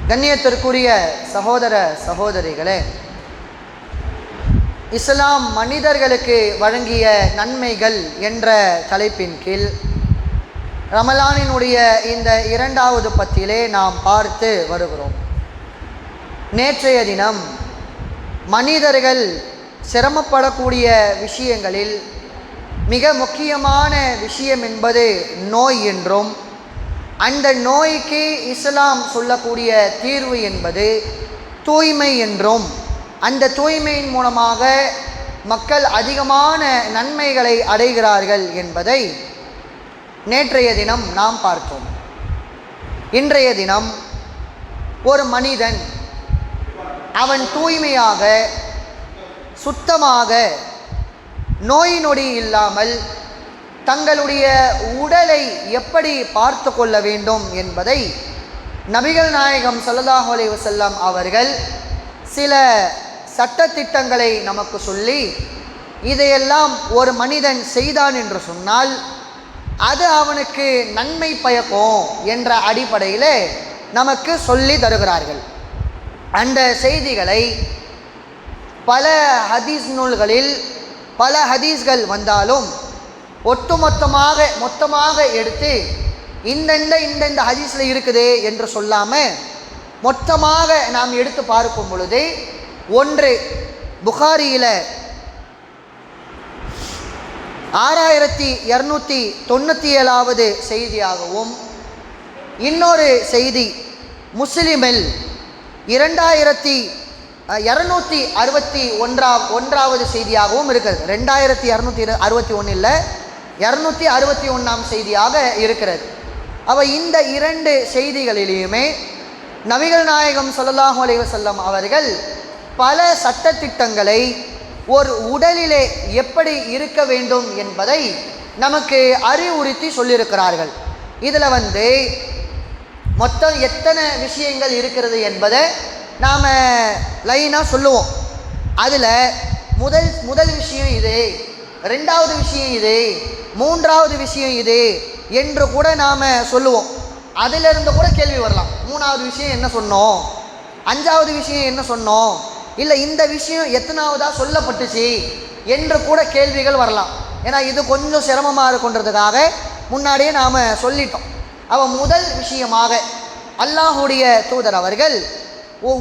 கண்ணியத்திற்குரிய சகோதர சகோதரிகளே, இஸ்லாம் மனிதர்களுக்கு வழங்கிய நன்மைகள் என்ற தலைப்பின் கீழ் ரமலானினுடைய இந்த இரண்டாவது பத்திலே நாம் பார்த்து வருகிறோம். நேற்றைய தினம் மனிதர்கள் சிரமப்படக்கூடிய விஷயங்களில் மிக முக்கியமான விஷயம் என்பது நோய் என்றும், அந்த நோய்க்கு இஸ்லாம் சொல்லக்கூடிய தீர்வு என்பது தூய்மை என்றும், அந்த தூய்மையின் மூலமாக மக்கள் அதிகமான நன்மைகளை அடைகிறார்கள் என்பதை நேற்றைய தினம் நாம் பார்த்தோம். இன்றைய தினம் ஒரு மனிதன் அவன் தூய்மையாக சுத்தமாக நோய் நொடி இல்லாமல் தங்களுடைய உடலை எப்படி பார்த்து கொள்ள வேண்டும் என்பதை நபிகள் நாயகம் ஸல்லல்லாஹு அலைஹி வஸல்லம் அவர்கள் சில சட்டத்திட்டங்களை நமக்கு சொல்லி, இதையெல்லாம் ஒரு மனிதன் செய்தான் என்று சொன்னால் அது அவனுக்கு நன்மை பயக்கும் என்ற அடிப்படையில் நமக்கு சொல்லி தருகிறார்கள். அந்த செய்திகளை பல ஹதீஸ் நூல்களில் பல ஹதீஸ்கள் வந்தாலும் மொத்தமாக எடுத்து இந்த ஹதீஸில் இருக்குது என்று சொல்லாமல் மொத்தமாக நாம் எடுத்து பார்க்கும் பொழுது, ஒன்று புகாரியில் 6297வது செய்தியாகவும், இன்னொரு செய்தி முஸ்லிமில் 2261வது செய்தியாகவும் இருக்கிறது. 2261 இல்லை, 261ஆம் செய்தியாக இருக்கிறது. இந்த இரண்டு செய்திகளிலேயுமே நபிகள் நாயகம் ஸல்லல்லாஹு அலைஹி வஸல்லம் அவர்கள் பல சட்டத்திட்டங்களை ஒரு உடலிலே எப்படி இருக்க வேண்டும் என்பதை நமக்கு அறிவுறுத்தி சொல்லியிருக்கிறார்கள். இதில் மொத்தம் எத்தனை விஷயங்கள் இருக்கிறது என்பதை நாம் லைனாக சொல்லுவோம். அதில் முதல் விஷயம் இது, ரெண்டாவது விஷயம் இது, மூன்றாவது விஷயம் இது என்று கூட நாம் சொல்லுவோம். அதிலிருந்து கூட கேள்வி வரலாம். மூணாவது விஷயம் என்ன சொன்னோம், அஞ்சாவது விஷயம் என்ன சொன்னோம், இல்லை இந்த விஷயம் எத்தனாவதாக சொல்லப்பட்டுச்சு என்று கூட கேள்விகள் வரலாம். ஏன்னா இது கொஞ்சம் சிரமமாக இருக்குன்றதுக்காக முன்னாடியே நாம் சொல்லிட்டோம். முதல் விஷயமாக அல்லாஹுடைய தூதர் அவர்கள்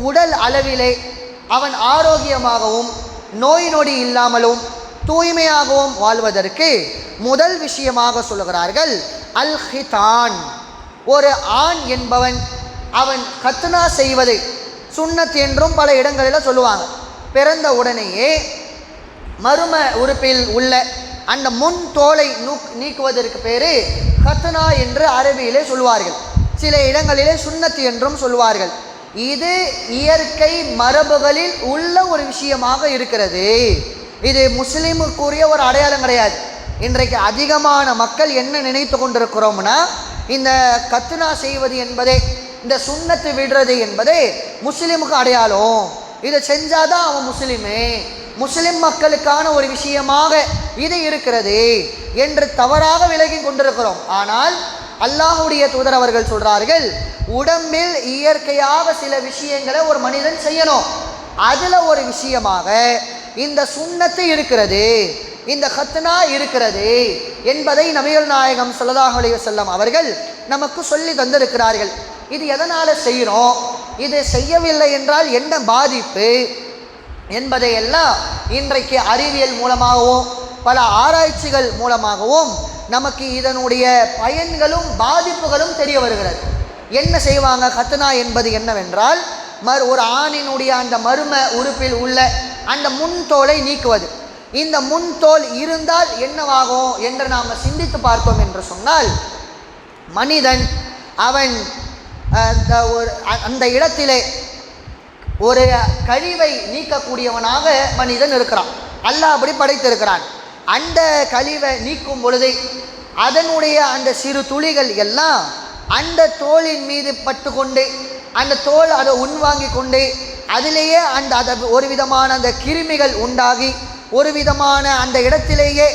உடல் அளவிலே அவன் ஆரோக்கியமாகவும் நோய் நொடி இல்லாமலும் தூய்மையாகவும் வாழ்வதற்கு முதல் விஷயமாக சொல்லுகிறார்கள் அல் ஹிதான். ஒரு ஆண் என்பவன் அவன் கத்னா செய்வது சுன்னத் என்றும் பல இடங்களில் சொல்லுவாங்க. பிறந்த உடனேயே மரும உறுப்பில் உள்ள அந்த முன் தோலை நீக்குவதற்கு பேர் கத்னா என்று அரபியிலே சொல்வார்கள். சில இடங்களிலே சுன்னத் என்றும் சொல்வார்கள். இது இயற்கை மரபுகளில் உள்ள ஒரு விஷயமாக இருக்கிறது. இது முஸ்லீமுக்குரிய ஒரு அடையாளம் கிடையாது. இன்றைக்கு அதிகமான மக்கள் என்ன நினைத்து கொண்டிருக்கிறோம்னா, இந்த கத்னா செய்வது என்பதே, இந்த சுன்னத்து விடுறது என்பதே முஸ்லீமுக்கு அடையாளம், இதை செஞ்சாதான் அவன் முஸ்லிம் மக்களுக்கான ஒரு விஷயமாக இது இருக்கிறது என்று தவறாக விலகி கொண்டிருக்கிறோம். ஆனால் அல்லாஹுடைய தூதர் அவர்கள் சொல்றார்கள், உடம்பில் இயற்கையாக சில விஷயங்களை ஒரு மனிதன் செய்யணும். அதில் ஒரு விஷயமாக இந்த சுன்னத்து இருக்கிறது, இந்த கத்னா இருக்கிறது என்பதை நபிகள் நாயகம் ஸல்லல்லாஹு அலைஹி வஸல்லம் அவர்கள் நமக்கு சொல்லி தந்திருக்கிறார்கள். இது எதனால் செய்கிறோம், இது செய்யவில்லை என்றால் என்ன பாதிப்பு என்பதையெல்லாம் இன்றைக்கு அறிவியல் மூலமாகவும் பல ஆராய்ச்சிகள் மூலமாகவும் நமக்கு இதனுடைய பயன்களும் பாதிப்புகளும் தெரிய வருகிறது. என்ன செய்வாங்க, கத்னா என்பது என்னவென்றால் ஒரு ஆணினுடைய அந்த மரும உறுப்பில் உள்ள அந்த முன்தோலை நீக்குவது. இந்த முன்தோல் இருந்தால் என்னவாகும் என்று நாம் சிந்தித்து பார்த்தோம் என்று சொன்னால், மனிதன் அவன் அந்த இடத்திலே ஒரு கழிவை நீக்கக்கூடியவனாக மனிதன் இருக்கிறான். அல்லாஹ் அப்படி படைத்திருக்கிறான். அந்த கழிவை நீக்கும் பொழுது அதனுடைய அந்த சிறு துளிகள் எல்லாம் அந்த தோலின் மீது பட்டு கொண்டு அந்த தோல் அதை உள்வாங்கி கொண்டு அதிலேயே அந்த ஒரு விதமான அந்த கிருமிகள் உண்டாகி ஒரு விதமான அந்த இடத்திலேயே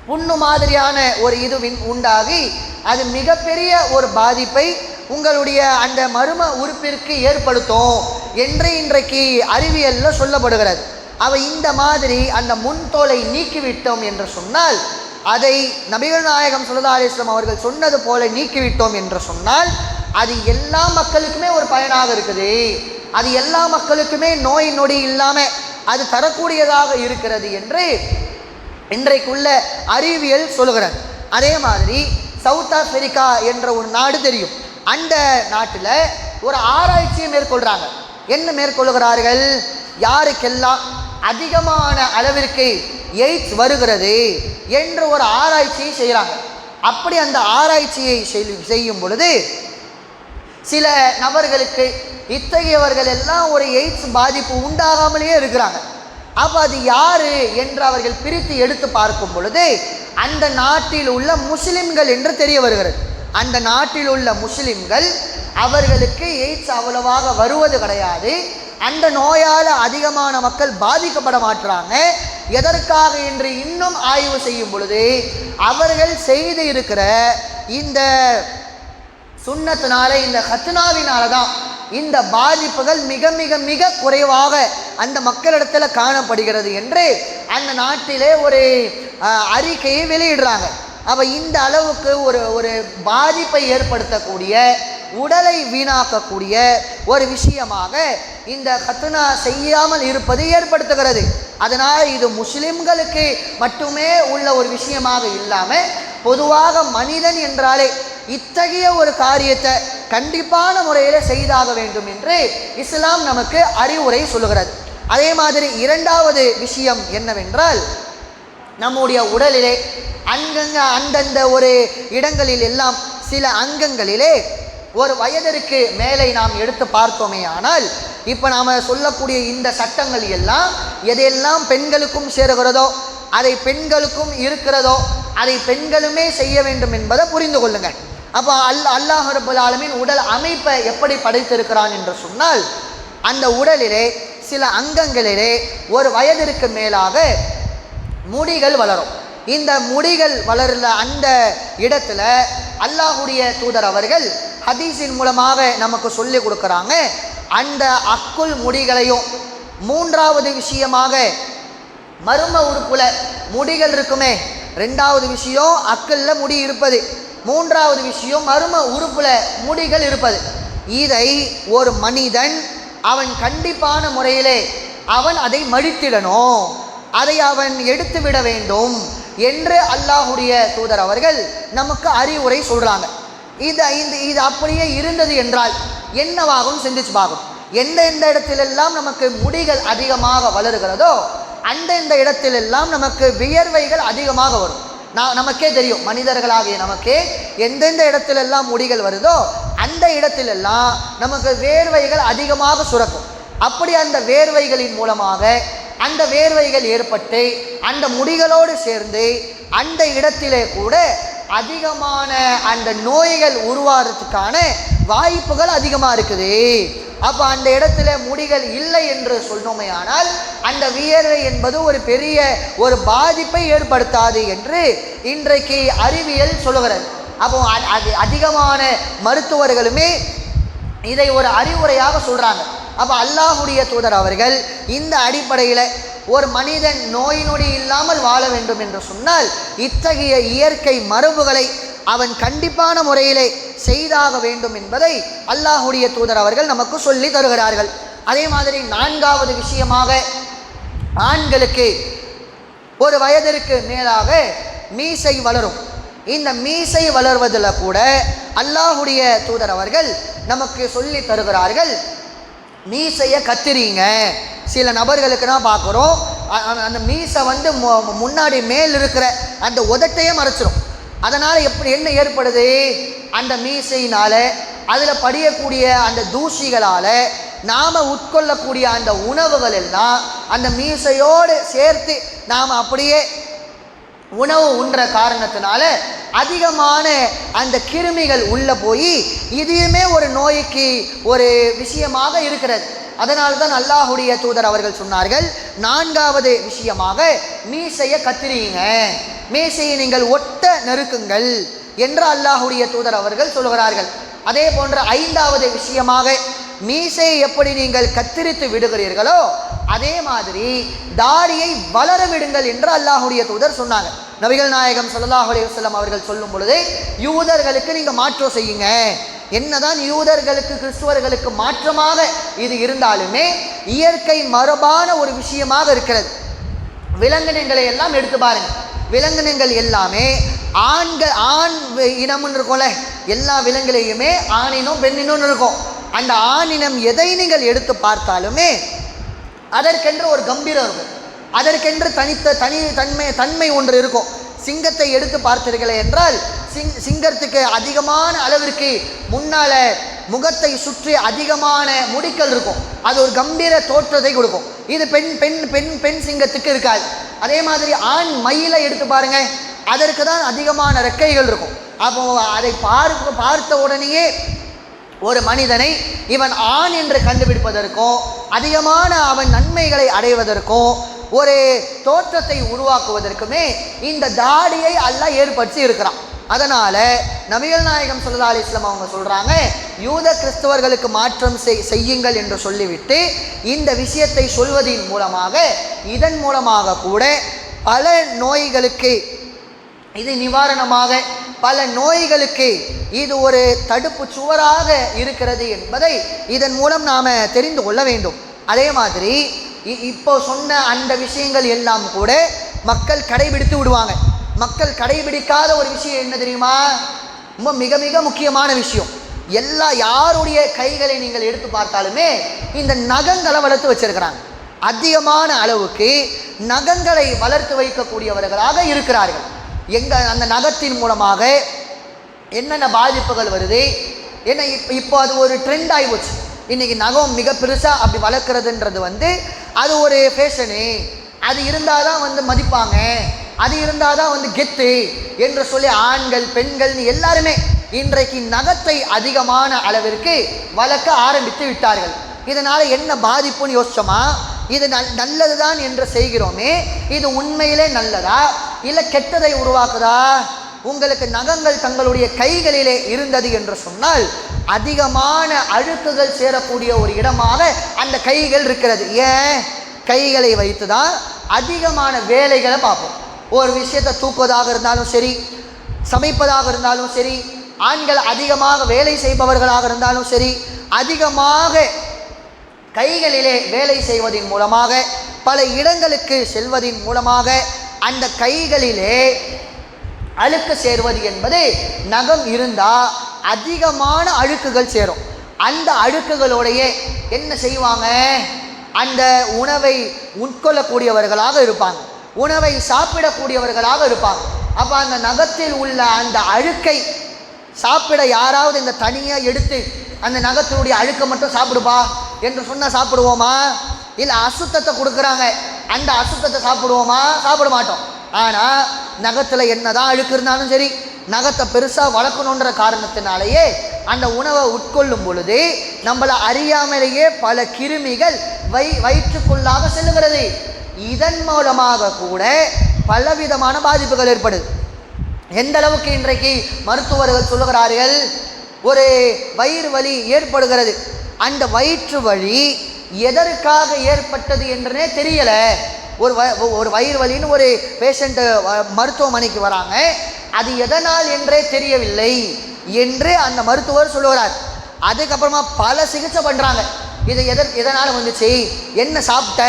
புண்ணு மாதிரியான ஒரு இது உண்டாகி அது மிகப்பெரிய ஒரு பாதிப்பை உங்களுடைய அந்த மர்ம உறுப்பிற்கு ஏற்படுத்தும் என்று இன்றைக்கு அறிவியலில் சொல்லப்படுகிறது. இந்த மாதிரி அந்த முன்தோலை நீக்கிவிட்டோம் என்று சொன்னால், அதை நபிகள் நாயகம் ஸல்லல்லாஹு அலைஹி வஸல்லம் அவர்கள் சொன்னது போல நீக்கிவிட்டோம் என்று சொன்னால், அது எல்லா மக்களுக்குமே ஒரு பயனாக இருக்குது. அது எல்லா மக்களுக்குமே நோய் நொடி இல்லாமல் அது தரக்கூடியதாக இருக்கிறது என்று இன்றைக்குள்ள அறிவியல் சொல்லுகிறது. அதே மாதிரி சவுத் ஆப்பிரிக்கா என்ற ஒரு நாடு தெரியும். அந்த நாட்டில் ஒரு ஆராய்ச்சியை மேற்கொள்கிறாங்க. என்ன மேற்கொள்கிறார்கள்? யாருக்கெல்லாம் அதிகமான அளவிற்கு எய்ட்ஸ் வருகிறது என்ற ஒரு ஆராய்ச்சியை செய்கிறாங்க. அப்படி அந்த ஆராய்ச்சியை செய்யும் பொழுது சில நபர்களுக்கு இத்தகையவர்கள் எல்லாம் ஒரு எய்ட்ஸ் பாதிப்பு உண்டாகாமலேயே இருக்கிறாங்க. அப்போ அது யாரு என்று அவர்கள் பிரித்து எடுத்து பார்க்கும் பொழுது அந்த நாட்டில் உள்ள முஸ்லிம்கள் என்று தெரிய வருகிறது. அந்த நாட்டில் உள்ள முஸ்லிம்கள் அவர்களுக்கு எய்ட்ஸ் அவ்வளவாக வருவது கிடையாது. அந்த நோயால் அதிகமான மக்கள் பாதிக்கப்பட மாட்டாங்க. எதற்காக என்று இன்னும் ஆய்வு செய்யும் பொழுது அவர்கள் செய்து இருக்கிற இந்த சுன்னத்தினால, இந்த ஹத்னாவினால தான் இந்த பாதிப்புகள் மிக மிக மிக குறைவாக அந்த மக்களிடத்தில் காணப்படுகிறது என்று அந்த நாட்டிலே ஒரு அறிக்கையை வெளியிடுறாங்க. அப்போ இந்த அளவுக்கு ஒரு பாதிப்பை ஏற்படுத்தக்கூடிய, உடலை வீணாக்கக்கூடிய ஒரு விஷயமாக இந்த ஹத்னா செய்யாமல் இருப்பது ஏற்படுத்துகிறது. அதனால் இது முஸ்லிம்களுக்கு மட்டுமே உள்ள ஒரு விஷயமாக இல்லாமல் பொதுவாக மனிதன் என்றாலே இத்தகைய ஒரு காரியத்தை கண்டிப்பான முறையில் செய்தாக வேண்டும் என்று இஸ்லாம் நமக்கு அறிவுரை சொல்லுகிறது. அதே மாதிரி இரண்டாவது விஷயம் என்னவென்றால், நம்முடைய உடலிலே அந்தந்த ஒரு இடங்களில் எல்லாம் சில அங்கங்களிலே ஒரு வயதிற்கு மேலே நாம் எடுத்து பார்த்தோமே ஆனால், இப்போ நாம் சொல்லக்கூடிய இந்த சட்டங்கள் எல்லாம் எதையெல்லாம் பெண்களுக்கும் சேருகிறதோ, அதை பெண்களுக்கும் இருக்கிறதோ, அதை பெண்களுமே செய்ய வேண்டும் என்பதை புரிந்து கொள்ளுங்கள். அப்போ அல்லாஹ் ரப்பல் ஆலமீன் உடல் அமைப்பை எப்படி படைத்திருக்கிறான் என்று சொன்னால், அந்த உடலிலே சில அங்கங்களிலே ஒரு வயதிற்கு மேலாக முடிகள் வளரும். இந்த முடிகள் வளர்ல அந்த இடத்துல அல்லாஹுடைய தூதர் அவர்கள் ஹதீஸின் மூலமாக நமக்கு சொல்லி கொடுக்குறாங்க. அந்த அக்குள் முடிகளையும், மூன்றாவது விஷயமாக மர்ம உறுப்புல முடிகள் இருக்குமே, ரெண்டாவது விஷயம் அக்குள்ள முடி இருப்பது, மூன்றாவது விஷயம் மர்ம உறுப்புல முடிகள் இருப்பது. இதை ஒரு மனிதன் அவன் கண்டிப்பான முறையிலே அவன் அதை மடித்திடணும், அதை அவன் எடுத்து விட வேண்டும் என்று அல்லாஹுடைய தூதர் அவர்கள் நமக்கு அறிவுரை சொல்கிறாங்க. இது அப்படியே இருந்தது என்றால் என்னவாகும் சிந்திச்சு பார்க்கும். எந்தெந்த இடத்திலெல்லாம் நமக்கு முடிகள் அதிகமாக வளருகிறதோ அந்தந்த இடத்திலெல்லாம் நமக்கு வியர்வைகள் அதிகமாக வரும். நமக்கே தெரியும், மனிதர்களாகிய நமக்கே எந்தெந்த இடத்திலெல்லாம் முடிகள் வருதோ அந்த இடத்திலெல்லாம் நமக்கு வேர்வைகள் அதிகமாக சுரக்கும். அப்படி அந்த வேர்வைகளின் மூலமாக அந்த வேர்வைகள் ஏற்பட்டு அந்த முடிகளோடு சேர்ந்து அந்த இடத்திலே கூட அதிகமான அந்த நோய்கள் உருவாகிறதுக்கான வாய்ப்புகள் அதிகமாக இருக்குது. அப்போ அந்த இடத்துல முடிகள் இல்லை என்று சொன்னோமே ஆனால் அந்த வியர்வை என்பது ஒரு பெரிய ஒரு பாதிப்பை ஏற்படுத்தாது என்று இன்றைக்கு அறிவியல் சொல்லுகிறது. அப்போ அது அதிகமான மருத்துவர்களுமே இதை ஒரு அறிவுரையாக சொல்கிறாங்க. அப்போ அல்லாஹுடைய தூதர் அவர்கள் இந்த அடிப்படையில் ஒரு மனிதன் நோய் நொடி இல்லாமல் வாழ வேண்டும் என்று சொன்னால் இத்தகைய இயற்கை மரபுகளை அவன் கண்டிப்பான முறையிலே செய்தாக வேண்டும் என்பதை அல்லாஹுடைய தூதர் அவர்கள் நமக்கு சொல்லி தருகிறார்கள். அதே மாதிரி நான்காவது விஷயமாக, ஆண்களுக்கு ஒரு வயதிற்கு மேலாக மீசை வளரும். இந்த மீசை வளர்வதில் கூட அல்லாஹுடைய தூதர் அவர்கள் நமக்கு சொல்லி தருகிறார்கள், மீசையை கத்திரிங்க. சில நபர்களுக்கு தான் பார்க்குறோம், அந்த மீசை வந்து முன்னாடி மேல் இருக்கிற அந்த உதட்டையே மறைச்சிடும். அதனால் என்ன ஏற்படுது, அந்த மீசையினால் அதில் படியக்கூடிய அந்த தூசிகளால் நாம் உட்கொள்ளக்கூடிய அந்த உணவுகள் எல்லாம் அந்த மீசையோடு சேர்த்து நாம் அப்படியே உணவு உண்ற காரணத்தினால அதிகமான அந்த கிருமிகள் உள்ளே போய் இதுவுமே ஒரு நோய்க்கு ஒரு விஷயமாக இருக்கிறது. அதனால்தான் அல்லாஹுடைய தூதர் அவர்கள் சொன்னார்கள், நான்காவது விஷயமாக மீசையை கத்திரிங்க, மீசையை நீங்கள் ஒட்ட நெருக்குங்கள் என்று அல்லாஹுடைய தூதர் அவர்கள் சொல்கிறார்கள். அதே போன்ற ஐந்தாவது விஷயமாக மீசையை எப்படி நீங்கள் கத்தரித்து விடுகிறீர்களோ அதே மாதிரி தாடியை வளர விடுங்கள் என்று அல்லாஹ்வுடைய தூதர் சொன்னாங்க. நபிகள் நாயகம் ஸல்லல்லாஹு அலைஹி வஸல்லம் அவர்கள் சொல்லும் பொழுது யூதர்களுக்கு நீங்கள் மாற்றம் செய்யுங்க. என்னதான் யூதர்களுக்கு கிறிஸ்துவர்களுக்கு மாற்றமாக இது இருந்தாலுமே இயற்கை மரபான ஒரு விஷயமாக இருக்கிறது. விலங்கினங்களை எல்லாம் எடுத்து பாருங்க. விலங்கினங்கள் எல்லாமே ஆண் இனம்னு இருக்கும்ல, எல்லா விலங்குலையுமே ஆணினம் பெண்ணினம் இருக்கும். அந்த ஆணினம் எதை நீங்கள் எடுத்து பார்த்தாலுமே அதற்கென்று ஒரு கம்பீரம் இருக்கும், அதற்கென்று தன்மை ஒன்று இருக்கும். சிங்கத்தை எடுத்து பார்த்தீர்களே என்றால் சிங்கத்துக்கு அதிகமான அளவிற்கு முன்னால முகத்தை சுற்றி அதிகமான முடிக்கள் இருக்கும், அது ஒரு கம்பீர தோற்றத்தை கொடுக்கும். இது பெண் சிங்கத்துக்கு இருக்காது. அதே மாதிரி ஆண் மயிலை எடுத்து பாருங்க, அதற்கு தான் அதிகமான ரெக்கைகள் இருக்கும். அப்போ அதை பார்த்த உடனேயே ஒரு மனிதனை இவன் ஆண் என்று கண்டுபிடிப்பதற்கும் அதிகமான அவன் நன்மைகளை அடைவதற்கும் ஒரு தோற்றத்தை உருவாக்குவதற்குமே இந்த தாடியை அல்லாஹ் ஏற்படுத்தி இருக்கிறான். அதனால நபிகள் நாயகம் ஸல்லல்லாஹு அலைஹி வஸல்லம் அவங்க சொல்றாங்க, யூத கிறிஸ்தவர்களுக்கு மாற்றம் செய்யுங்கள் என்று சொல்லிவிட்டு இந்த விஷயத்தை சொல்வதின் மூலமாக இதன் மூலமாக கூட பல நோய்களுக்கு இது நிவாரணமாக, பல நோய்களுக்கு இது ஒரு தடுப்பு சுவராக இருக்கிறது என்பதை இதன் மூலம் நாம் தெரிந்து கொள்ள வேண்டும். அதே மாதிரி இப்போ சொன்ன அந்த விஷயங்கள் எல்லாம் கூட மக்கள் கடைபிடித்து விடுவாங்க. மக்கள் கடைபிடிக்காத ஒரு விஷயம் என்ன தெரியுமா? ரொம்ப மிக மிக முக்கியமான விஷயம். யாருடைய கைகளை நீங்கள் எடுத்து பார்த்தாலுமே இந்த நகங்களை வளர்த்து வச்சிருக்கிறாங்க. அதிகமான அளவுக்கு நகங்களை வளர்த்து வைக்கக்கூடியவர்களாக இருக்கிறார்கள். அந்த நகத்தின் மூலமாக என்னென்ன பாதிப்புகள் வருது, என்ன இப்போ அது ஒரு ட்ரெண்ட் ஆகிப்போச்சு. இன்றைக்கி நகம் மிக பெருசாக அப்படி வளர்க்குறதுன்றது அது ஒரு ஃபேஷனு, அது இருந்தால் தான் மதிப்பாங்க, அது இருந்தால் தான் கெத்து என்று சொல்லி ஆண்கள் பெண்கள் எல்லாருமே இன்றைக்கு நகத்தை அதிகமான அளவிற்கு வளர்க்க ஆரம்பித்து விட்டார்கள். இதனால் என்ன பாதிப்புன்னு யோசிச்சோமா? இது நல்லது தான் என்று செய்கிறோமே, இது உண்மையிலே நல்லதா இல்லை கெட்டதை உருவாக்குதா? உங்களுக்கு நகங்கள் தங்களுடைய கைகளிலே இருந்தது என்று சொன்னால் அதிகமான அழுக்குகள் சேரக்கூடிய ஒரு இடமாக அந்த கைகள் இருக்கிறது. ஏன்? கைகளை வைத்து தான் அதிகமான வேலைகளை பார்ப்போம். ஒரு விஷயத்தை தூக்குவதாக இருந்தாலும் சரி, சமைப்பதாக இருந்தாலும் சரி, ஆண்கள் அதிகமாக வேலை செய்பவர்களாக இருந்தாலும் சரி, அதிகமாக கைகளிலே வேலை செய்வதின் மூலமாக பல இடங்களுக்கு செல்வதின் மூலமாக அந்த கைகளிலே அழுக்கு சேர்வது என்பது நகம் இருந்தால் அதிகமான அழுக்குகள் சேரும். அந்த அழுக்குகளோடையே என்ன செய்வாங்க? அந்த உணவை உட்கொள்ளக்கூடியவர்களாக இருப்பாங்க, உணவை சாப்பிடக்கூடியவர்களாக இருப்பாங்க. அப்போ அந்த நகத்தில் உள்ள அந்த அழுக்கை சாப்பிட யாராவது இந்த தனியாக எடுத்து அந்த நகத்தினுடைய அழுக்கை மட்டும் சாப்பிடுப்பா என்று சொன்னால் சாப்பிடுவோமா? இல்லை அசுத்தத்தை கொடுக்குறாங்க, அந்த அசுத்தத்தை சாப்பிடுவோமா? சாப்பிட மாட்டோம். ஆனால் நகத்தில் என்னதான் அழுக்கு இருந்தாலும் சரி, நகத்தை பெருசாக வளர்க்கணுன்ற காரணத்தினாலேயே அந்த உணவை உட்கொள்ளும் பொழுது நம்மளை அறியாமலேயே பல கிருமிகள் வயிற்றுக்குள்ளாக செல்லுகிறது. இதன் மூலமாக கூட பலவிதமான பாதிப்புகள் ஏற்படுது. எந்த அளவுக்கு இன்றைக்கு மருத்துவர்கள் சொல்லுகிறார்கள், ஒரு வயிறு வலி ஏற்படுகிறது, அந்த வயிற்று வலி எதற்காக ஏற்பட்டது என்றே தெரியலை. ஒரு வயிறு வலின்னு ஒரு பேஷண்ட்டு மருத்துவமனைக்கு வராங்க, அது எதனால் என்றே தெரியவில்லை என்று அந்த மருத்துவர் சொல்லுகிறார். அதுக்கப்புறமா பல சிகிச்சை பண்ணுறாங்க. இது எதனால் வந்துச்சு, என்ன சாப்பிட்ட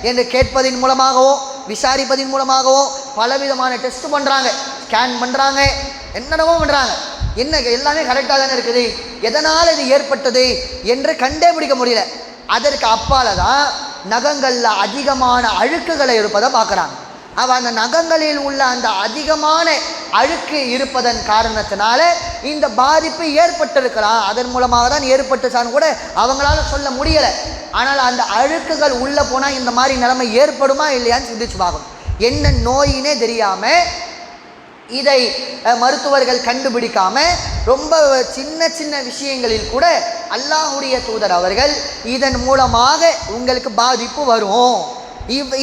என்று கேட்பதின் மூலமாகவோ விசாரிப்பதின் மூலமாகவோ பலவிதமான டெஸ்ட் பண்ணுறாங்க, ஸ்கேன் பண்ணுறாங்க, என்னென்னவோ பண்ணுறாங்க. என்ன எல்லாமே கரெக்டாக தானே இருக்குது, எதனால் இது ஏற்பட்டது என்று கண்டுபிடிக்க முடியல. அதற்கு அப்பால தான் நகங்களில் அதிகமான அழுக்குகளை இருப்பதை பார்க்குறாங்க. அந்த நகங்களில் உள்ள அந்த அதிகமான அழுக்கு இருப்பதன் காரணத்தினால இந்த பாதிப்பு ஏற்பட்டிருக்கலாம். அதன் மூலமாக தான் ஏற்பட்டுச்சான்னு கூட அவங்களால சொல்ல முடியலை. ஆனால் அந்த அழுக்குகள் உள்ளே போனால் இந்த மாதிரி நிலைமை ஏற்படுமா இல்லையான்னு சிந்திச்சு பார்க்கணும். என்ன நோயினே தெரியாமல் இதை மருத்துவர்கள் கண்டுபிடிக்காம ரொம்ப சின்ன சின்ன விஷயங்களில் கூட அல்லாஹ்வுடைய தூதர் அவர்கள் இதன் மூலமாக உங்களுக்கு பாதிப்பு வரும்,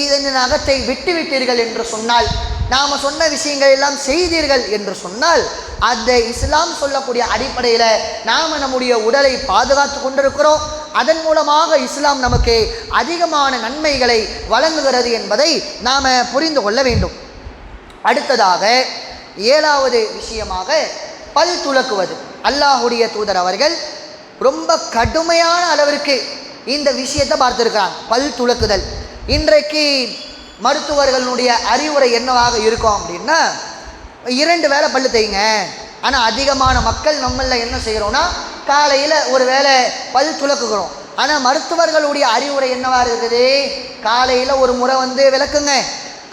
இதன் நகத்தை விட்டு விட்டீர்கள் என்று சொன்னால், நாம் சொன்ன விஷயங்கள் எல்லாம் செய்தீர்கள் என்று சொன்னால் அந்த இஸ்லாம் சொல்லக்கூடிய அடிப்படையில் நாம் நம்முடைய உடலை பாதுகாத்து கொண்டிருக்கிறோம். அதன் மூலமாக இஸ்லாம் நமக்கு அதிகமான நன்மைகளை வழங்குகிறது என்பதை நாம் புரிந்து கொள்ள வேண்டும். அடுத்ததாக 7வது விஷயமாக பல் துலக்குவது. அல்லாஹுடைய தூதர் அவர்கள் ரொம்ப கடுமையான அளவிற்கு இந்த விஷயத்தை பார்த்துருக்காங்க, பல் துலக்குதல். இன்றைக்கு மருத்துவர்களுடைய அறிவுரை என்னவாக இருக்கும் அப்படின்னா, 2 வேளை பல்லு தேய்ங்க. ஆனால் அதிகமான மக்கள் நம்மளில் என்ன செய்கிறோன்னா, காலையில் ஒரு வேளை பல் துலக்குகிறோம். ஆனால் மருத்துவர்களுடைய அறிவுரை என்னவாக இருக்குது, காலையில் ஒரு முறை விளக்குங்க,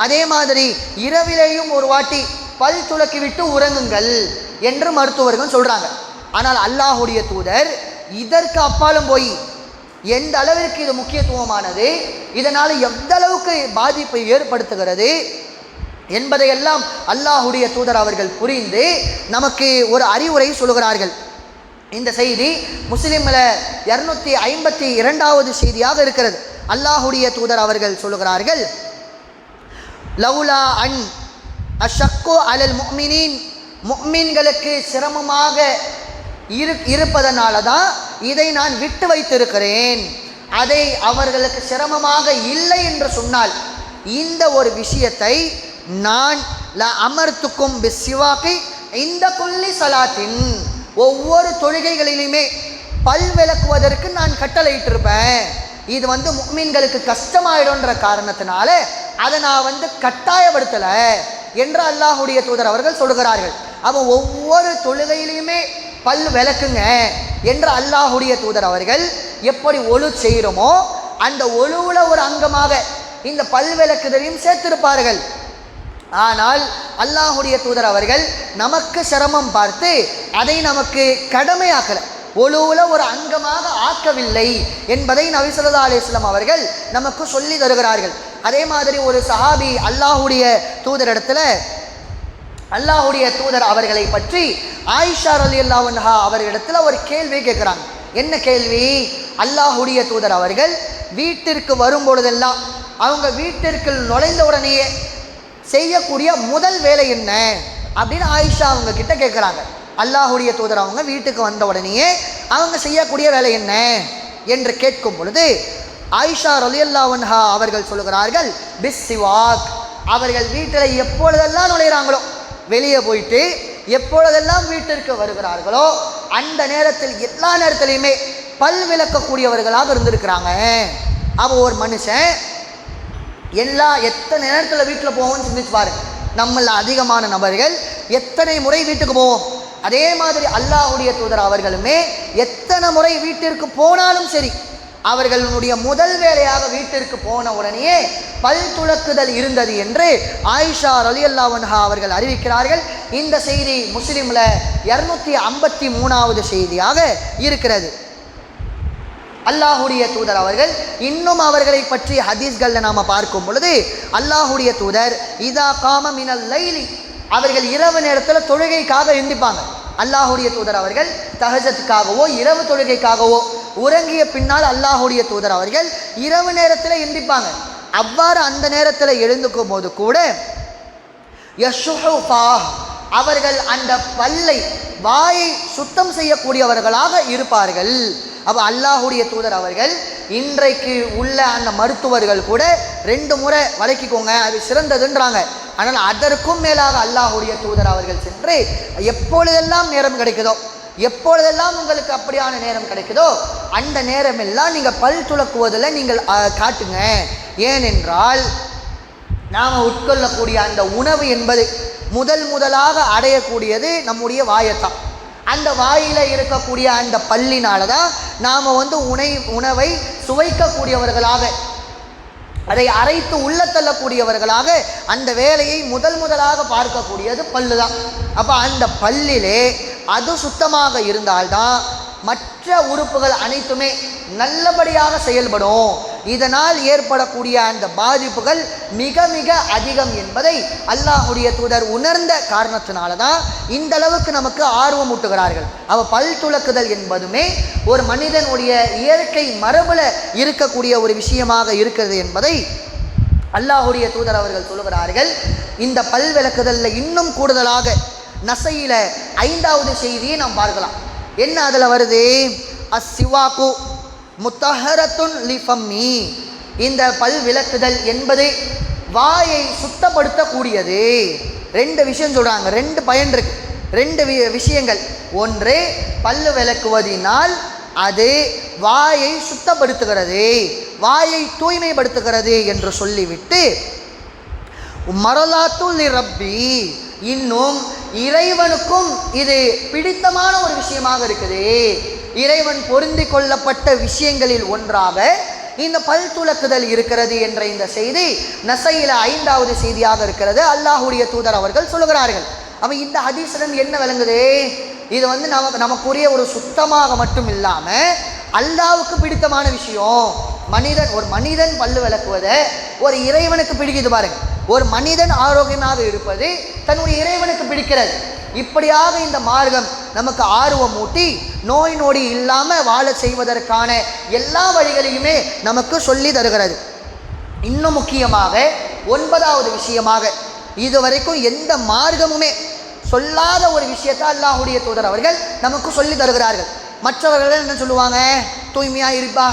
அதே மாதிரி இரவிலேயும் ஒரு வாட்டி பல் துலக்கி விட்டு உறங்குங்கள் என்று மருத்துவர்கள் சொல்கிறாங்க. ஆனால் அல்லாஹுடைய தூதர் இதற்கு அப்பாலும் போய் எந்த அளவிற்கு இது முக்கியத்துவமானது, இதனால் எந்த அளவுக்கு பாதிப்பை ஏற்படுத்துகிறது என்பதையெல்லாம் அல்லாஹுடைய தூதர் அவர்கள் புரிந்து நமக்கு ஒரு அறிவுரை சொல்கிறார்கள். இந்த செய்தி முஸ்லிமில் 252வது செய்தியாக இருக்கிறது. அல்லாஹுடைய தூதர் அவர்கள் சொல்லுகிறார்கள், லவுலா அன் அஷக்கு அலல் முஃமினீன், முஃமின்களுக்கு சிரமமாக இருப்பதனால தான் இதை நான் விட்டு வைத்திருக்கிறேன். அதை அவர்களுக்கு சிரமமாக இல்லை என்று சொன்னால் இந்த ஒரு விஷயத்தை நான் அமர்த்துக்கும் பிஸ்வாக்கி இந்த கொல்லி சலாத்தின், ஒவ்வொரு தொழுகைகளிலுமே பல் விளக்குவதற்கு நான் கட்டளையிட்டிருப்பேன். இது முஃமின்களுக்கு கஷ்டமாயிடும்ன்ற காரணத்தினால அதை நான் கட்டாயப்படுத்தலை என்று அல்லாஹுடைய தூதர் அவர்கள் சொல்கிறார்கள். அப்போ ஒவ்வொரு தொழுகையிலையுமே பல் விளக்குங்க என்று அல்லாஹுடைய தூதர் அவர்கள் எப்படி ஒழு செய்கிறோமோ அந்த ஒழுவுல ஒரு அங்கமாக இந்த பல் விளக்குதலையும் சேர்த்திருப்பார்கள். ஆனால் அல்லாஹுடைய தூதர் அவர்கள் நமக்கு சிரமம் பார்த்து அதை நமக்கு கடமையாக்கல, ஒழுவுல ஒரு அங்கமாக ஆக்கவில்லை என்பதை நபி ஸல்லல்லாஹு அலைஹி வஸல்லம் அவர்கள் நமக்கு சொல்லி தருகிறார்கள். அதே மாதிரி ஒரு சஹாபி அல்லாஹுடைய தூதரிடத்துல அல்லாஹுடைய தூதர் அவர்களை பற்றி ஆயிஷா ரலியல்லாஹு அன்ஹா அவர்களிடத்தில் ஒரு கேள்வி கேட்குறாங்க. என்ன கேள்வி? அல்லாஹுடைய தூதர் அவர்கள் வீட்டிற்கு வரும்பொழுதெல்லாம் அவங்க வீட்டிற்கு நுழைந்த உடனேயே செய்யக்கூடிய முதல் வேலை என்ன அப்படின்னு ஆயிஷா அவங்க கிட்ட கேட்குறாங்க. அல்லாஹுடைய தூதர் அவங்க வீட்டுக்கு வந்த உடனேயே அவங்க செய்யக்கூடிய வேலை என்ன என்று கேட்கும் பொழுது ஆயிஷா ரலியல்லாஹு அன்ஹா அவர்கள் சொல்லுகிறார்கள், பிஸ்ஸிவாக். அவர்கள் வீட்டில் எப்பொழுதெல்லாம் நுழைகிறாங்களோ, வெளியே போயிட்டு எப்பொழுதெல்லாம் வீட்டிற்கு வருகிறார்களோ அந்த நேரத்தில் எல்லா நேரத்திலையுமே பல் விளக்கக்கூடியவர்களாக இருந்திருக்கிறாங்க. அப்போ ஒரு மனுஷன் எத்தனை நேரத்தில் வீட்டில் போவோம்னு சிந்திச்சு பாருங்க. நம்மள அதிகமான நபர்கள் எத்தனை முறை வீட்டுக்கு போவோம். அதே மாதிரி அல்லாஹுடைய தூதர் அவர்களுமே எத்தனை முறை வீட்டிற்கு போனாலும் சரி, அவர்களுடைய முதல் வேலையாக வீட்டிற்கு போன உடனேயே பல் துலக்குதல் இருந்தது என்று ஆயிஷா ரலியல்லாஹு அன்ஹா அவர்கள் அறிவிக்கிறார்கள். இந்த செய்தி முஸ்லிமில் 253வது செய்தியாக இருக்கிறது. அல்லாஹுடைய தூதர் அவர்கள் இன்னும் அவர்களை பற்றி ஹதீஸ்களில் நாம் பார்க்கும் பொழுது அல்லாஹுடைய தூதர் இதா காம மினல் லைலி, அவர்கள் இரவு நேரத்தில் தொழுகைக்காக எந்திப்பாங்க. அல்லாஹுடைய தூதர் அவர்கள் தஹஜத்துக்காகவோ இரவு தொழுகைக்காகவோ உறங்கிய பின்னால் அல்லாஹுடைய தூதர் அவர்கள் இரவு நேரத்தில் எந்திப்பாங்க. அவ்வாறு அந்த நேரத்தில் எழுந்துக்கும் போது கூட அவர்கள் அந்த பல்லை வாயை சுத்தம் செய்யக்கூடியவர்களாக இருப்பார்கள். அப்போ அல்லாஹுடைய தூதர் அவர்கள் இன்றைக்கு உள்ள அந்த மருத்துவர்கள் கூட 2 முறை வளைக்கிக்கோங்க, அது சிறந்ததுன்றாங்க. ஆனால் அதற்கும் மேலாக அல்லாஹுடைய தூதர் அவர்கள் சென்று எப்பொழுதெல்லாம் நேரம் கிடைக்குதோ, எப்பொழுதெல்லாம் உங்களுக்கு அப்படியான நேரம் கிடைக்குதோ அந்த நேரமெல்லாம் நீங்கள் பல் துலக்குவதில் நீங்கள் காட்டுங்க. ஏனென்றால் நாம் உட்கொள்ளக்கூடிய அந்த உணவு என்பது முதலாக அடையக்கூடியது நம்முடைய வாயைத்தான். அந்த வாயில் இருக்கக்கூடிய அந்த பல்லினால தான் நாம் உணவை சுவைக்கக்கூடியவர்களாக, அதை அரைத்து உள்ளத்தள்ளக்கூடியவர்களாக அந்த வேலையை முதலாக பார்க்கக்கூடியது பல்லு தான். அப்போ அந்த பல்லிலே அது சுத்தமாக இருந்தால்தான் மற்ற உறுப்புகள் அனைத்துமே நல்லபடியாக செயல்படும். இதனால் ஏற்படக்கூடிய அந்த பாதிப்புகள் மிக மிக அதிகம் என்பதை அல்லாஹுடைய தூதர் உணர்ந்த காரணத்தினால தான் இந்த அளவுக்கு நமக்கு ஆர்வம் ஊட்டுகிறார்கள். பல் துலக்குதல் என்பதுமே ஒரு மனிதனுடைய இயற்கை மரபுல இருக்கக்கூடிய ஒரு விஷயமாக இருக்கிறது என்பதை அல்லாஹுடைய தூதர் அவர்கள் சொல்லுகிறார்கள். இந்த பல் விளக்குதலில் இன்னும் கூடுதலாக நசையில 5வது செய்தியை நாம் பார்க்கலாம். என்ன அதில் வருது? அஸ்ஸிவாக்கு முத்தஹரத்துன் லிஃபம்மி, இந்த பல் விளக்குதல் என்பது வாயை சுத்தப்படுத்தக்கூடியது. 2 விஷயம் சொல்கிறாங்க, 2 பயன் இருக்கு, 2 விஷயங்கள். ஒன்று, பல்லு விளக்குவதினால் அது வாயை சுத்தப்படுத்துகிறது, வாயை தூய்மைப்படுத்துகிறது என்று சொல்லிவிட்டு, மரலாத்துல் ரப்பி, இன்னும் இறைவனுக்கும் இது பிடித்தமான ஒரு விஷயமாக இருக்குது. இறைவன் பொருந்தி கொள்ளப்பட்ட விஷயங்களில் ஒன்றாக இந்த பல் துலக்குதல் இருக்கிறது என்ற இந்த செய்தி நசையில 5வது செய்தியாக இருக்கிறது. அல்லாஹ்வுடைய தூதர் அவர்கள் சொல்லுகிறார்கள். அப்ப இந்த ஹதீஸிடம் என்ன விளங்குது? இது நமக்குரிய ஒரு சுத்தமாக மட்டும் இல்லாம அல்லாஹ்வுக்கு பிடித்தமான விஷயம். ஒரு மனிதன் பல்லு விளக்குவதை ஒரு இறைவனுக்கு பிடிக்குது பாருங்க. ஒரு மனிதன் ஆரோக்கியமாக இருப்பது தன்னுடைய இறைவனுக்கு பிடிக்கிறது. இப்படியாக இந்த மார்க்கம் நமக்கு ஆர்வம் ஊட்டி நோய் நொடி இல்லாமல் வாழ செய்வதற்கான எல்லா வழிகளையுமே நமக்கு சொல்லி தருகிறது. இன்னும் முக்கியமாக 9வது விஷயமாக, இதுவரைக்கும் எந்த மார்க்கமுமே சொல்லாத ஒரு விஷயத்தை அல்லாஹ்வுடைய தூதர் அவர்கள் நமக்கு சொல்லி தருகிறார்கள். மற்றவர்கள் என்ன சொல்லுவாங்க? தூய்மையாக இருப்பா,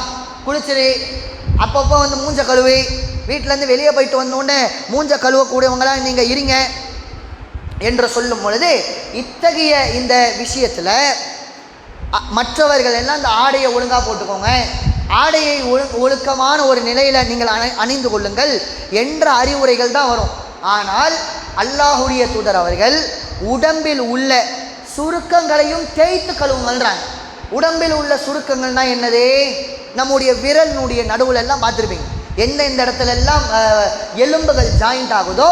குளிச்சிரு, அப்பப்போ மூஞ்ச கழுவி, வீட்டிலேருந்து வெளியே போயிட்டு வந்தோடனே மூஞ்ச கழுவக்கூடியவங்களாம் நீங்கள் இருங்க என்று சொல்லும் பொழுது, இத்தகைய இந்த விஷயத்தில் மற்றவர்கள் எல்லாம் இந்த ஆடையை ஒழுங்காக போட்டுக்கோங்க, ஆடையை ஒழுக்கமான ஒரு நிலையில் நீங்கள் அணிந்து கொள்ளுங்கள் என்ற அறிவுரைகள் தான் வரும். ஆனால் அல்லாஹ்வுடைய தூதர் அவர்கள் உடம்பில் உள்ள சுருக்கங்களையும் தேய்த்து கழுவுங்கள்ன்றாங்க. உடம்பில் உள்ள சுருக்கங்கள்னால் என்னது? நம்முடைய விரலினுடைய நடுவில் எல்லாம் பார்த்துருப்பீங்க, எந்தெந்த இடத்துல எல்லாம் எலும்புகள் ஜாயிண்ட் ஆகுதோ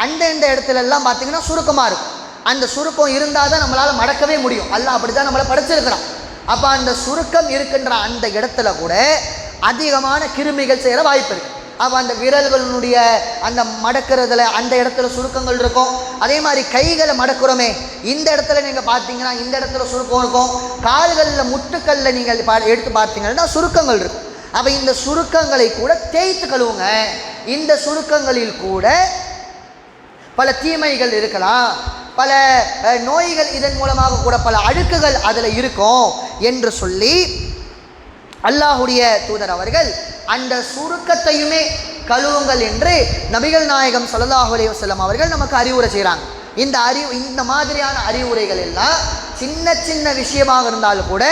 அந்த இடத்துல எல்லாம் பார்த்தீங்கன்னா சுருக்கமாக இருக்கும். அந்த சுருக்கம் இருந்தால் தான் நம்மளால் மடக்கவே முடியும். அல்லாஹ் அப்படி தான் நம்மளை படைச்சிருக்கிறான். அப்போ அந்த சுருக்கம் இருக்கின்ற அந்த இடத்துல கூட அதிகமான கிருமிகள் செய்கிற வாய்ப்பு இருக்குது. அப்போ அந்த விரல்களுடைய அந்த மடக்கிறதுல அந்த இடத்துல சுருக்கங்கள் இருக்கும். அதே மாதிரி கைகளை மடக்கிறோமே, இந்த இடத்துல நீங்கள் பார்த்தீங்கன்னா இந்த இடத்துல சுருக்கம் இருக்கும். கால்களில் முட்டுக்களில் நீங்கள் எடுத்து பார்த்தீங்கன்னா சுருக்கங்கள் இருக்கும். அப்போ இந்த சுருக்கங்களை கூட தேய்த்து கழுவுங்க. இந்த சுருக்கங்களில் கூட பல தீமைகள் இருக்கலாம், பல நோய்கள் இதன் மூலமாக கூட பல அழுக்குகள் அதில் இருக்கும் என்று சொல்லி அல்லாஹ்வுடைய தூதர் அவர்கள் அந்த சுருக்கத்தையுமே கழுவுங்கள் என்று நபிகள் நாயகம் ஸல்லல்லாஹு அலைஹி வஸல்லம் அவர்கள் நமக்கு அறிவுரை செய்கிறாங்க. இந்த மாதிரியான அறிவுரைகள் எல்லாம் சின்ன சின்ன விஷயமாக இருந்தாலும் கூட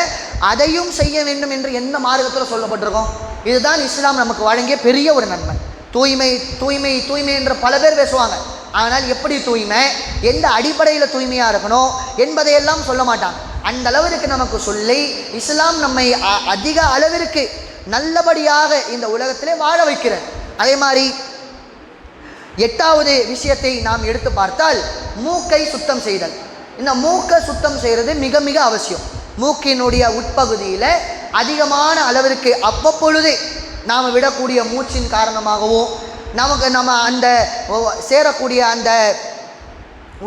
அதையும் செய்ய வேண்டும் என்று எந்த மார்க்கத்தில் சொல்லப்பட்டிருக்கோம்? இதுதான் இஸ்லாம் நமக்கு வழங்கிய பெரிய ஒரு நன்மை. தூய்மை தூய்மை தூய்மை என்று பல பேர் பேசுவாங்க. ஆனால் எப்படி தூய்மை, எந்த அடிப்படையில் தூய்மையாக இருக்கணும் என்பதையெல்லாம் சொல்ல மாட்டாங்க. அந்த அளவிற்கு நமக்கு சொல்லி இஸ்லாம் நம்மை அதிக அளவிற்கு நல்லபடியாக இந்த உலகத்திலே வாழ வைக்கிறது. அதே மாதிரி 8வது விஷயத்தை நாம் எடுத்து பார்த்தால் மூக்கை சுத்தம் செய்தல். இந்த மூக்கை சுத்தம் செய்கிறது மிக மிக அவசியம். மூக்கினுடைய உட்பகுதியில் அதிகமான அளவிற்கு அவ்வப்பொழுது நாம் விடக்கூடிய மூச்சின் காரணமாகவோ நம்ம அந்த சேரக்கூடிய அந்த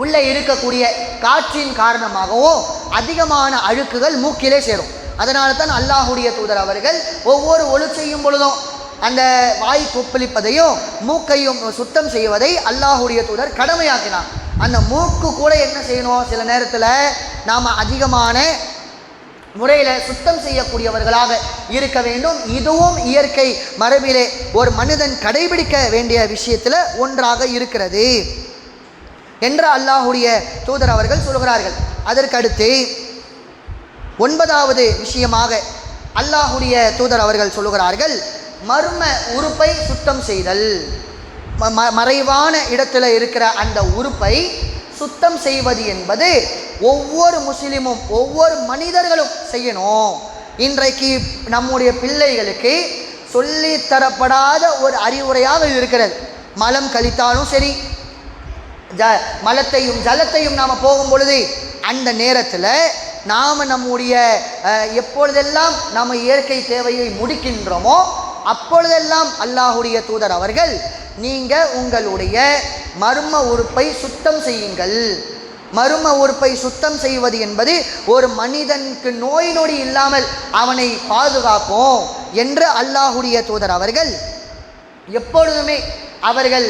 உள்ளே இருக்கக்கூடிய காற்றின் காரணமாகவோ அதிகமான அழுக்குகள் மூக்கிலே சேரும். அதனால தான் அல்லாஹ்வுடைய தூதர் அவர்கள் ஒவ்வொரு ஒழு செய்யும் பொழுதும் அந்த வாய் கொப்பளிப்பதையும் மூக்கையும் சுத்தம் செய்வதை அல்லாஹ்வுடைய தூதர் கடமையாக்கினார். அந்த மூக்கு கூட என்ன செய்யணும்? சில நேரத்தில் நாம் அதிகமான முறையில் சுத்தம் செய்யக்கூடியவர்களாக இருக்க வேண்டும். இதுவும் இயற்கை மரபிலே ஒரு மனிதன் கடைபிடிக்க வேண்டிய விஷயத்தில் ஒன்றாக இருக்கிறது என்று அல்லாஹ்வுடைய தூதர் அவர்கள் சொல்கிறார்கள். அதற்கடுத்து 9வது விஷயமாக அல்லாஹ்வுடைய தூதர் அவர்கள் சொல்லுகிறார்கள், மர்ம உறுப்பை சுத்தம் செய்தல். மறைவான இடத்துல இருக்கிற அந்த உறுப்பை சுத்தம் செய்வது என்பது ஒவ்வொரு முஸ்லிமும் ஒவ்வொரு மனிதர்களும் செய்யணும். இன்றைக்கு நம்முடைய பிள்ளைகளுக்கு சொல்லித்தரப்படாத ஒரு அறிவுரையாக இருக்கிறது. மலம் கழித்தாலும் சரி, மலத்தையும் ஜலத்தையும் நாம் போகும் பொழுது அந்த நேரத்தில் நாம் நம்முடைய எப்பொழுதெல்லாம் நாம் இயற்கை தேவையை முடிக்கின்றோமோ அப்பொழுதெல்லாம் அல்லாஹ்வுடைய தூதர் அவர்கள், நீங்கள் உங்களுடைய மர்ம உறுப்பை சுத்தம் செய்யுங்கள். மர்ம உறுப்பை சுத்தம் செய்வது என்பது ஒரு மனிதனுக்கு நோய் நொடி இல்லாமல் அவனை பாதுகாக்கும் என்று அல்லாஹ்வுடைய தூதர் அவர்கள் எப்பொழுதுமே அவர்கள்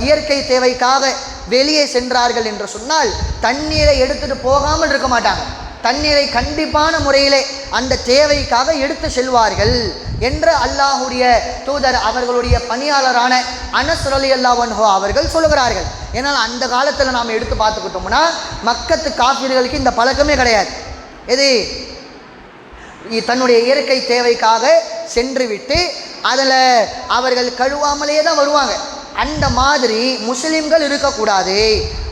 இயற்கை தேவைக்காக வெளியே சென்றார்கள் என்று சொன்னால் தண்ணீரை எடுத்துட்டு போகாமல் இருக்க மாட்டாங்க. தண்ணீரை கண்டிப்பான முறையிலே அந்த தேவைக்காக எடுத்து செல்வார்கள் என்று அல்லாஹுடைய தூதர் அவர்களுடைய பணியாளரான அனஸ் ரலியல்லாஹு அன்ஹு அவர்கள் சொல்லுகிறார்கள். ஏன்னால் அந்த காலத்தில் நாம் எடுத்து பார்த்துக்கிட்டோம்னா மக்கத்து காஃபிர்களுக்கு இந்த பழக்கமே கிடையாது. எது தன்னுடைய இயற்கை தேவைக்காக சென்று விட்டு அதில் அவர்கள் கழுவாமலே தான் வருவாங்க. அந்த மாதிரி முஸ்லிம்கள் இருக்கக்கூடாது.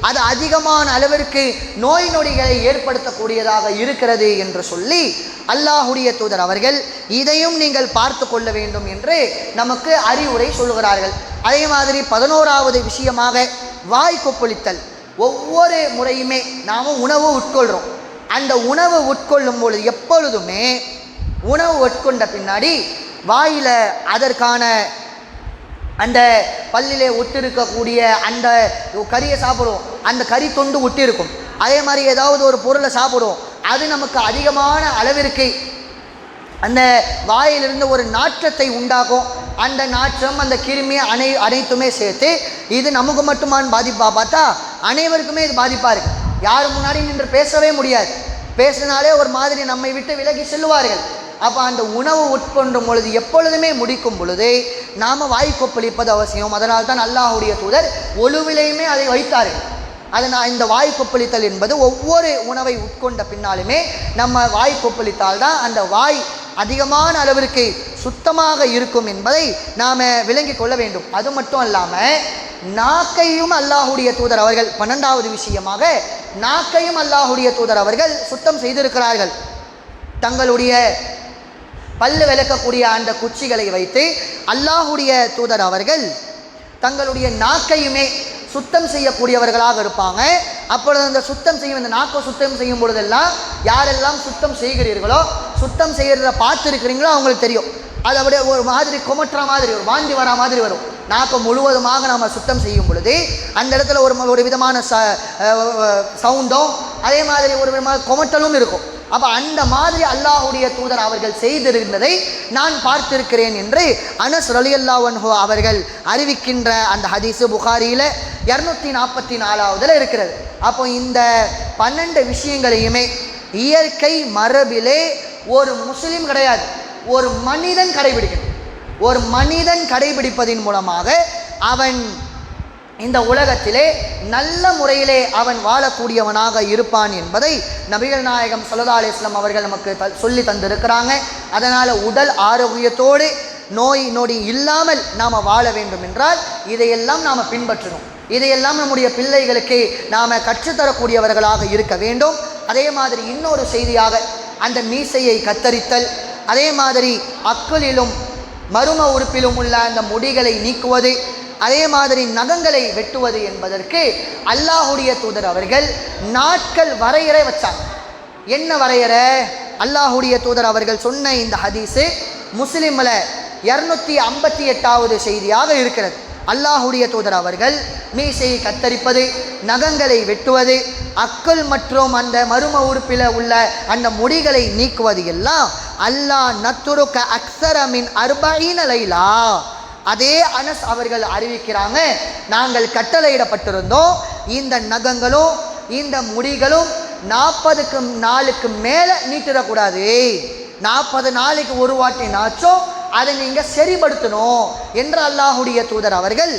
அது அதிகமான அளவிற்கு நோய் நொடிகளை ஏற்படுத்தக்கூடியதாக இருக்கிறது என்று சொல்லி அல்லாஹுடைய தூதர் அவர்கள் இதையும் நீங்கள் பார்த்து கொள்ள வேண்டும் என்று நமக்கு அறிவுரை சொல்லுகிறார்கள். அதே மாதிரி 11வது விஷயமாக வாய் கொப்பளித்தல். ஒவ்வொரு முறையுமே நாம் உணவு உட்கொள்கிறோம். அந்த உணவு உட்கொள்ளும் பொழுது எப்பொழுதுமே உணவு உட்கொண்ட பின்னாடி வாயில் அதற்கான அந்த பல்லிலே ஒட்டிருக்கக்கூடிய அந்த கறியை சாப்பிடுவோம், அந்த கறி தொண்டு ஒட்டிருக்கும். அதே மாதிரி ஏதாவது ஒரு பொருளை சாப்பிடுவோம், அது நமக்கு அதிகமான அளவிற்கு அந்த வாயிலிருந்து ஒரு நாற்றத்தை உண்டாகும். அந்த நாற்றம் அந்த கிருமி அனைத்துமே சேர்த்து இது நமக்கு மட்டுமான்னு பாதிப்பாக பார்த்தா அனைவருக்குமே இது பாதிப்பாக இருக்குது. யார் முன்னாடி நின்று பேசவே முடியாது. பேசினாலே ஒரு மாதிரி நம்மை விட்டு விலகி செல்லுவார்கள். அப்போ அந்த உணவு உட்கொண்டும் பொழுது எப்பொழுதுமே முடிக்கும் பொழுது நாம் வாய் கொப்பளிப்பது அவசியம். அதனால் தான் அல்லாஹுடைய தூதர் ஒழுவிலையுமே அதை வைத்தார்கள். அதனால் இந்த வாய் கொப்பளித்தல் என்பது ஒவ்வொரு உணவை உட்கொண்ட பின்னாலுமே நம்ம வாய் கொப்பளித்தால் தான் அந்த வாய் அதிகமான அளவிற்கு சுத்தமாக இருக்கும் என்பதை நாம் விளங்கி கொள்ள வேண்டும். அது மட்டும் இல்லாமல் நாக்கையும் அல்லாஹுடைய தூதர் அவர்கள் 12வது விஷயமாக நாக்கையும் அல்லாஹுடைய தூதர் அவர்கள் சுத்தம் செய்திருக்கிறார்கள். தங்களுடைய பல்லு விளக்கக்கூடிய அந்த குச்சிகளை வைத்து அல்லாஹுடைய தூதர் அவர்கள் தங்களுடைய நாக்கையுமே சுத்தம் செய்யக்கூடியவர்களாக இருப்பாங்க. அப்பொழுது அந்த சுத்தம் செய்யும் இந்த நாக்கை சுத்தம் செய்யும் பொழுதெல்லாம் யாரெல்லாம் சுத்தம் செய்கிறீர்களோ சுத்தம் செய்கிறத பார்த்துருக்கிறீங்களோ அவங்களுக்கு தெரியும். அது அப்படியே ஒரு மாதிரி குமட்டுற மாதிரி ஒரு வாந்தி வரா மாதிரி வரும். நாக்கை முழுவதுமாக நாம் சுத்தம் செய்யும் பொழுது அந்த இடத்துல ஒரு விதமான சவுண்டும் அதே மாதிரி ஒரு விதமான குமட்டலும் இருக்கும். அப்போ அந்த மாதிரி அல்லாஹுடைய தூதர் அவர்கள் செய்திருந்ததை நான் பார்த்திருக்கிறேன் என்று அனஸ் ரலியல்லாஹு அன்ஹு அவர்கள் அறிவிக்கின்ற அந்த ஹதீஸு புகாரியில் 244வது இருக்கிறது. அப்போ இந்த 12 விஷயங்களையுமே இயற்கை மரபிலே ஒரு முஸ்லீம் கிடையாது, ஒரு மனிதன் கடைபிடிக்கணும். ஒரு மனிதன் கடைபிடிப்பதின் மூலமாக அவன் இந்த உலகத்திலே நல்ல முறையிலே அவன் வாழக்கூடியவனாக இருப்பான் என்பதை நபிகள் நாயகம் ஸல்லல்லாஹு அலைஹி வஸல்லம் அவர்கள் நமக்கு சொல்லி தந்திருக்கிறாங்க. அதனால் உடல் ஆரோக்கியத்தோடு நோய் நொடி இல்லாமல் நாம் வாழ வேண்டும் என்றால் இதையெல்லாம் நாம் பின்பற்றணும். இதையெல்லாம் நம்முடைய பிள்ளைகளுக்கு நாம் கற்றுத்தரக்கூடியவர்களாக இருக்க வேண்டும். அதே மாதிரி இன்னொரு செய்தியாக அந்த மீசையை கத்தரித்தல், அதே மாதிரி அக்குலிலும் மரும உறுப்பிலும் உள்ள அந்த முடிகளை நீக்குவது, அதே மாதிரி நகங்களை வெட்டுவது என்பதற்கு அல்லாஹுடைய தூதர் அவர்கள் நாட்கள் வரையறை வச்சாங்க. என்ன வரையறை? அல்லாஹுடைய தூதர் அவர்கள் சொன்ன இந்த ஹதீஸு முஸ்லிமில் 258வது செய்தியாக இருக்கிறது. அல்லாஹுடைய தூதர் அவர்கள் மீசையை கத்தரிப்பது, நகங்களை வெட்டுவது, அக்கல் மற்றும் அந்த மரும உறுப்பில் உள்ள அந்த முடிகளை நீக்குவது எல்லாம் அல்லாஹ் நத்துருக்க அக்ஸரமின் 40 லைலா. அதே அனஸ் அவர்கள் அறிவிக்கிறாங்க, நாங்கள் கட்டளையிடப்பட்டிருந்தோம் இந்த நகங்களும் இந்த முடிகளும் 40 நாளுக்கு மேலே நீட்டிடக்கூடாது. 40 நாளைக்கு ஒரு வாட்டி நாச்சும் அதை நீங்கள் சரிபடுத்தணும் என்று அல்லாஹுடைய தூதர் அவர்கள்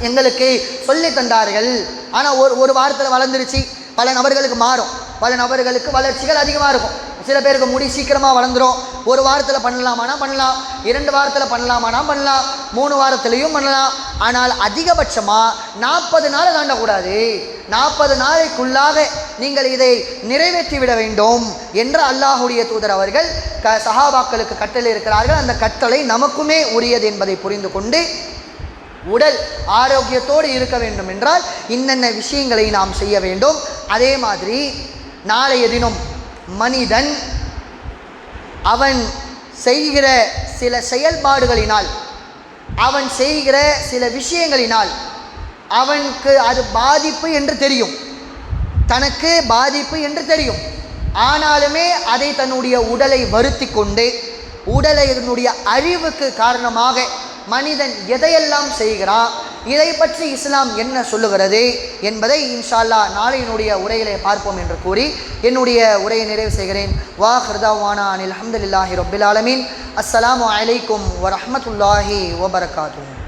எங்களுக்கு சொல்லி தந்தார்கள். ஆனால் ஒரு வாரத்தில் வளர்ந்துருச்சு, பல நபர்களுக்கு மாறும், பல நபர்களுக்கு வளர்ச்சிகள் அதிகமாக இருக்கும். சில பேருக்கு முடி சீக்கிரமாக வளர்ந்துடும். ஒரு வாரத்தில் பண்ணலாமானா பண்ணலாம், 2 வாரத்தில் பண்ணலாமானா பண்ணலாம், 3 வாரத்திலையும் பண்ணலாம். ஆனால் அதிகபட்சமாக 40 நாள் தாண்டக்கூடாது. 40 நாளைக்குள்ளாக நீங்கள் இதை நிறைவேற்றிவிட வேண்டும் என்று அல்லாஹுடைய தூதர் அவர்கள் சஹாபாக்களுக்கு கட்டளை இருக்கிறார்கள். அந்த கட்டளை நமக்குமே உரியது என்பதை புரிந்து கொண்டு உடல் ஆரோக்கியத்தோடு இருக்க வேண்டும் என்றால் இன்னென்ன விஷயங்களை நாம் செய்ய வேண்டும். அதே மாதிரி நாளைய தினம் மனிதன் அவன் செய்கிற சில செயல்பாடுகளினால், அவன் செய்கிற சில விஷயங்களினால் அவனுக்கு அது பாதிப்பு என்று தெரியும், தனக்கு பாதிப்பு என்று தெரியும். ஆனாலுமே அதை தன்னுடைய உடலை வருத்தி கொண்டு உடலினுடைய அழிவுக்கு காரணமாக மனிதன் எதையெல்லாம் செய்கிறான், இதை பற்றி இஸ்லாம் என்ன சொல்லுகிறது என்பதை இன்ஷா அல்லாஹ் நாளையினுடைய உரையிலே பார்ப்போம் என்று கூறி என்னுடைய உரையை நிறைவு செய்கிறேன். வாஹிர் தஅவானா அனில் ஹம்துலில்லாஹி ரப்பில் ஆலமீன். அஸ்ஸலாமு அலைக்கும் வரஹ்மத்துல்லாஹி வபரகாத்துஹு.